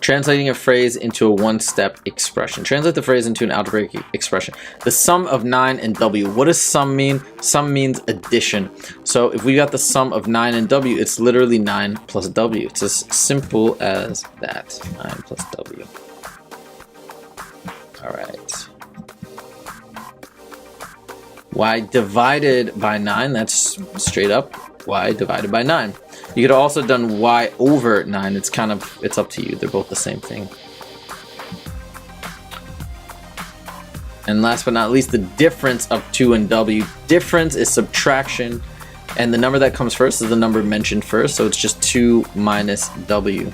Translating a phrase into a one-step expression. Translate the phrase into an algebraic expression. The sum of 9 and w. What does sum mean? Sum means addition. So if we got the sum of 9 and w, it's literally 9 plus w. It's as simple as that. 9 plus w. All right. Y divided by 9, that's straight up y divided by 9. You could have also done y over 9. It's up to you. They're both the same thing. And last but not least, the difference of 2 and w. Difference is subtraction, and the number that comes first is the number mentioned first, so it's just 2 minus w.